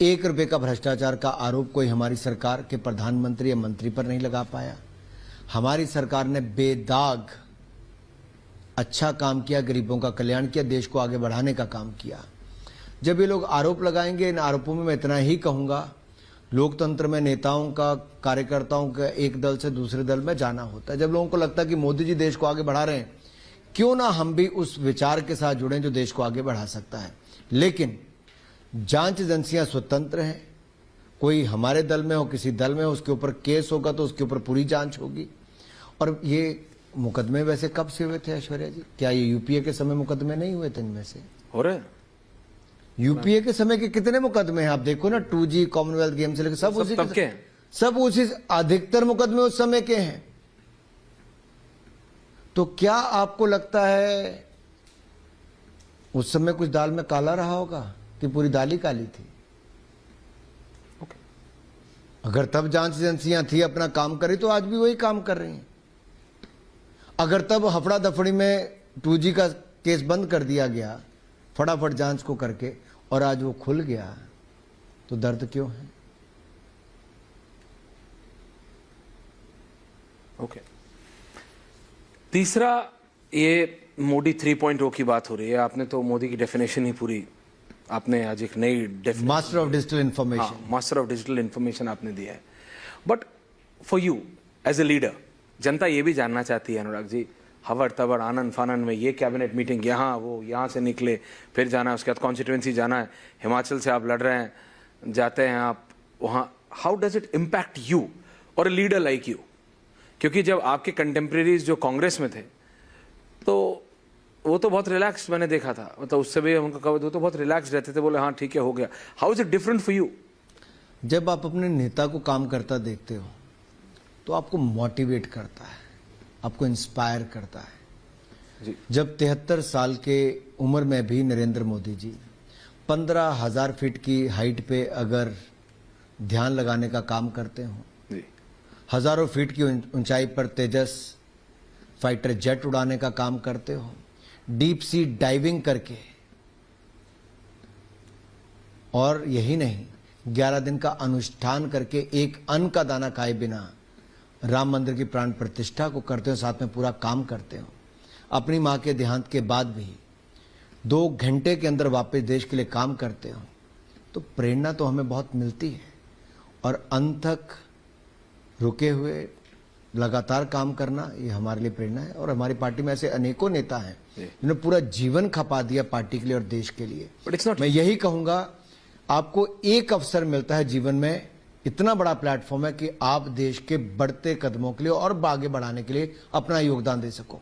1 रुपए का भ्रष्टाचार का आरोप कोई हमारी सरकार के प्रधानमंत्री या मंत्री पर नहीं लगा पाया। हमारी सरकार ने बेदाग अच्छा काम किया, गरीबों का कल्याण किया, देश को आगे बढ़ाने का काम किया। जब ये लोग आरोप लगाएंगे, इन आरोपों में मैं इतना ही कहूंगा, लोकतंत्र में नेताओं का, कार्यकर्ताओं का एक दल से दूसरे दल में जाना होता है। जब लोगों को लगता है कि मोदी जी देश को आगे बढ़ा रहे हैं, क्यों ना हम भी उस विचार के साथ जुड़ें जो देश को आगे बढ़ा सकता है। लेकिन जांच एजेंसियां स्वतंत्र हैं, कोई हमारे दल में हो, किसी दल में हो, उसके ऊपर केस होगा तो उसके ऊपर पूरी जांच होगी। और ये मुकदमे वैसे कब से हुए थे ऐश्वर्या जी? क्या ये यूपीए के समय मुकदमे नहीं हुए थे? इनमें से हो रहे हैं यूपीए के समय के कितने मुकदमे हैं? आप देखो ना, 2G कॉमनवेल्थ गेम से लेकर सब उसी तब के हैं। सब उसी, अधिकतर मुकदमे उस समय के हैं। तो क्या आपको लगता है उस समय कुछ दाल में काला रहा होगा कि पूरी दाल ही काली थी? अगर तब जांच एजेंसियां थी, अपना काम करी, तो आज भी वही काम कर रही हैं। अगर तब हफड़ा दफड़ी में 2G का केस बंद कर दिया गया फटाफट जांच को करके, और आज वो खुल गया, तो दर्द क्यों है? ओके। तीसरा, ये मोदी 3.0 की बात हो रही है, आपने तो मोदी की डेफिनेशन ही पूरी, आपने आज एक नई definition, master of digital information, master of digital information आपने दिया है। But for you as a leader, जनता ये भी जानना चाहती है अनुराग जी, हवड़ तबड़ आनंद फानन में ये कैबिनेट मीटिंग, यहाँ वो, यहाँ से निकले फिर जाना है, उसके बाद कॉन्स्टिट्यूंसी जाना है, हिमाचल से आप लड़ रहे हैं, जाते हैं आप वहाँ, how does it impact you और ए लीडर लाइक यू? क्योंकि जब आपके कंटेम्प्रेरीज जो कांग्रेस में थे, तो वो तो बहुत रिलैक्स मैंने देखा था, मतलब उससे भी उनका कवर, वो तो बहुत रिलैक्स रहते थे, बोले हाँ ठीक है हो गया। How is it different for you? जब आप अपने नेता को काम करता देखते हो तो आपको मोटिवेट करता है, आपको इंस्पायर करता है जी। जब 73 साल के उम्र में भी नरेंद्र मोदी जी 15,000 फीट की हाइट पे अगर ध्यान लगाने का काम करते हो, जी, हजारों फीट की ऊंचाई पर तेजस फाइटर जेट उड़ाने का काम करते हो, डीप सी डाइविंग करके, और यही नहीं 11 दिन का अनुष्ठान करके एक अन्न का दाना खाए बिना राम मंदिर की प्राण प्रतिष्ठा को करते हो, साथ में पूरा काम करते हो। अपनी मां के देहांत के बाद भी 2 घंटे के अंदर वापस देश के लिए काम करते हो, तो प्रेरणा तो हमें बहुत मिलती है। और अंत तक रुके हुए लगातार काम करना, ये हमारे लिए प्रेरणा है। और हमारी पार्टी में ऐसे अनेकों नेता हैं जिन्होंने पूरा जीवन खपा दिया पार्टी के लिए और देश के लिए। बट इट्स नॉट, मैं यही कहूंगा, आपको एक अवसर मिलता है जीवन में इतना बड़ा प्लेटफॉर्म है कि आप देश के बढ़ते कदमों के लिए और आगे बढ़ाने के लिए अपना योगदान दे सको।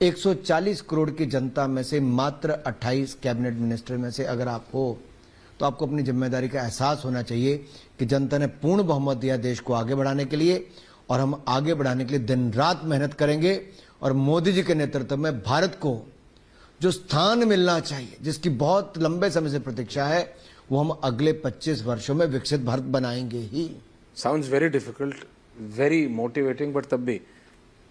140 करोड़ की जनता में से मात्र 28 कैबिनेट मिनिस्टर में से अगर आप हो तो आपको अपनी जिम्मेदारी का एहसास होना चाहिए कि जनता ने पूर्ण बहुमत दिया देश को आगे बढ़ाने के लिए, और हम आगे बढ़ाने के लिए दिन रात मेहनत करेंगे। और मोदी जी के नेतृत्व में भारत को जो स्थान मिलना चाहिए, जिसकी बहुत लंबे समय से प्रतीक्षा है, वो हम अगले 25 वर्षों में विकसित भारत बनाएंगे ही। Sounds very difficult, very motivating, but तब भी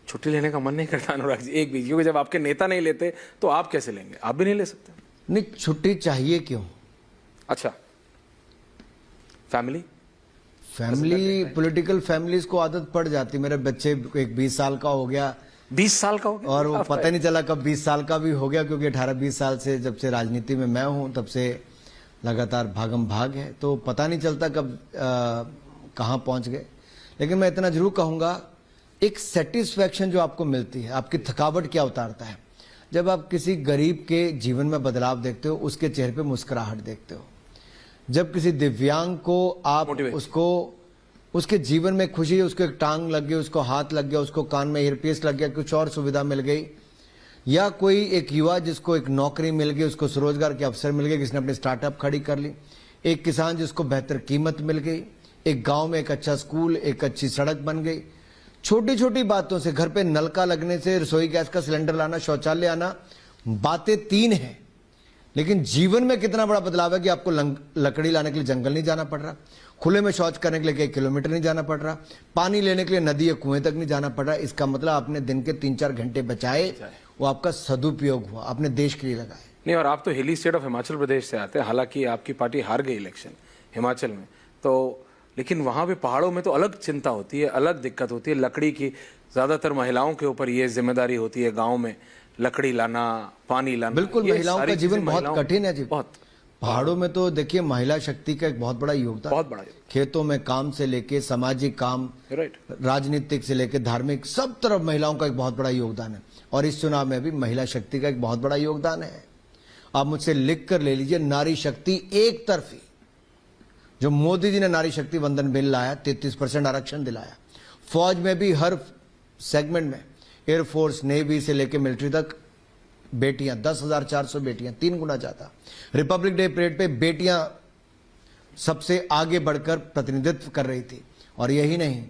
छुट्टी लेने का मन नहीं करता अनुराग जी एक भी, क्योंकि जब आपके नेता नहीं लेते तो आप कैसे लेंगे? आप भी नहीं ले सकते। नहीं, छुट्टी चाहिए क्यों? अच्छा, फैमिली पॉलिटिकल फैमिलीज को आदत पड़ जाती। मेरे बच्चे एक 20 साल का हो गया, 20 साल का हो गया और वो पता ही नहीं चला कब 20 साल का भी हो गया, क्योंकि 18-20 साल से जब से राजनीति में मैं हूं तब से लगातार भागम भाग है, तो पता नहीं चलता कब कहां पहुंच गए। लेकिन मैं इतना जरूर कहूंगा, एक सेटिस्फैक्शन जो आपको मिलती है, आपकी थकावट क्या उतारता है जब आप किसी गरीब के जीवन में बदलाव देखते हो, उसके चेहरे पे मुस्कुराहट देखते हो। जब किसी दिव्यांग को आप उसको उसके जीवन में खुशी है, उसको एक टांग लग गई, उसको हाथ लग गया, उसको कान में ईयरपीस लग गया, कुछ और सुविधा मिल गई, या कोई एक युवा जिसको एक नौकरी मिल गई, उसको स्वरोजगार के अवसर मिल गए, किसने अपनी स्टार्टअप खड़ी कर ली, एक किसान जिसको बेहतर कीमत मिल गई, एक गांव में एक अच्छा स्कूल, एक अच्छी सड़क बन गई। छोटी छोटी बातों से, घर पे नल का लगने से, रसोई गैस का सिलेंडर लाना, शौचालय आना, बातें 3 हैं, लेकिन जीवन में कितना बड़ा बदलाव है कि आपको लकड़ी लाने के लिए जंगल नहीं जाना पड़ रहा, खुले में शौच करने के लिए 1 किलोमीटर नहीं जाना पड़ रहा, पानी लेने के लिए नदी या कुएं तक नहीं जाना पड़ रहा। इसका मतलब आपने दिन के 3-4 घंटे बचाए, वो आपका सदुपयोग हुआ, आपने देश के लिए लगाए। नहीं, और आप तो हिली स्टेट ऑफ हिमाचल प्रदेश से आते हैं, हालांकि आपकी पार्टी हार गई इलेक्शन हिमाचल में, तो लेकिन वहां पे पहाड़ों में तो अलग चिंता होती है, अलग दिक्कत होती है। लकड़ी की ज्यादातर महिलाओं के ऊपर ये जिम्मेदारी होती है, गाँव में लकड़ी लाना, पानी लाना। बिल्कुल, महिलाओं का जीवन बहुत कठिन है जी। बहुत। पहाड़ों में तो देखिए महिला शक्ति का एक बहुत बड़ा योगदान, बहुत बड़ा। खेतों में काम से लेके सामाजिक काम, राजनीतिक से लेके धार्मिक, सब तरफ महिलाओं का एक बहुत बड़ा योगदान है। और इस चुनाव में भी महिला शक्ति का एक बहुत बड़ा योगदान है। आप मुझसे लिख कर ले लीजिए, नारी शक्ति एक तरफी, जो मोदी जी ने नारी शक्ति वंदन बिल लाया, 33% आरक्षण दिलाया, फौज में भी हर सेगमेंट में, एयरफोर्स, नेवी से लेके मिलिट्री तक बेटियां, 10,400 बेटियां, 3 गुना ज्यादा। रिपब्लिक डे परेड पे बेटियां सबसे आगे बढ़कर प्रतिनिधित्व कर रही थी। और यही नहीं,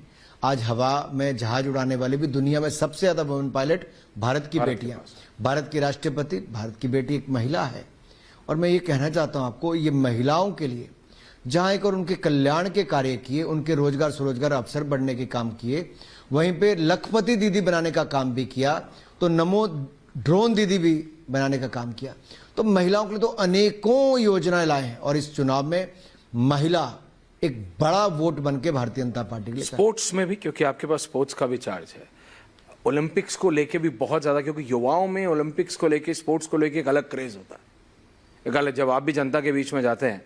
आज हवा में जहाज उड़ाने वाली भी दुनिया में सबसे ज्यादा वुमेन पायलट भारत की बेटियां। भारत की राष्ट्रपति, भारत की बेटी एक महिला है। और मैं ये कहना चाहता हूं आपको, ये महिलाओं के लिए जहां एक और उनके कल्याण के कार्य किए, उनके रोजगार स्वरोजगार अवसर बढ़ने के काम किए, वहीं पे लखपति दीदी बनाने का काम भी किया, तो नमो ड्रोन दीदी भी बनाने का काम किया। तो महिलाओं के लिए तो अनेकों योजनाएं लाए हैं, और इस चुनाव में महिला एक बड़ा वोट बन के भारतीय जनता पार्टी के लिए। स्पोर्ट्स में भी, क्योंकि आपके पास स्पोर्ट्स का भी चार्ज है, ओलंपिक्स को लेके भी बहुत ज्यादा, क्योंकि युवाओं में ओलंपिक्स को लेके, स्पोर्ट्स को लेके एक अलग क्रेज होता है। एक अलग, जब आप भी जनता के बीच में जाते हैं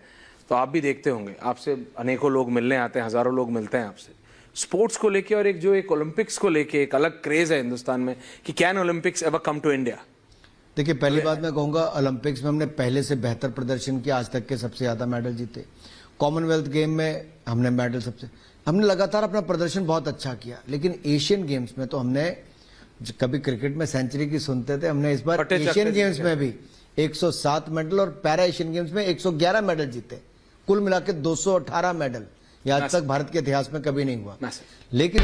तो आप भी देखते होंगे, आपसे अनेकों लोग मिलने आते हैं, हजारों लोग मिलते हैं आपसे स्पोर्ट्स को लेके, और एक जो एक ओलंपिक्स को लेके एक अलग क्रेज है हिंदुस्तान में कि can Olympics ever come to India. देखिए, पहली बात मैं कहूंगा, ओलंपिक्स में हमने पहले से बेहतर प्रदर्शन किया, आज तक के सबसे ज्यादा मेडल जीते। कॉमनवेल्थ गेम में हमने मेडल हमने लगातार अपना प्रदर्शन बहुत अच्छा किया। लेकिन एशियन गेम्स में तो हमने, कभी क्रिकेट में सेंचुरी की सुनते थे, हमने इस बार एशियन गेम्स में भी 107 मेडल और पैरा एशियन गेम्स में 111 मेडल जीते। कुल मिलाकर 218 मेडल, आज तक भारत के इतिहास में कभी नहीं हुआ। लेकिन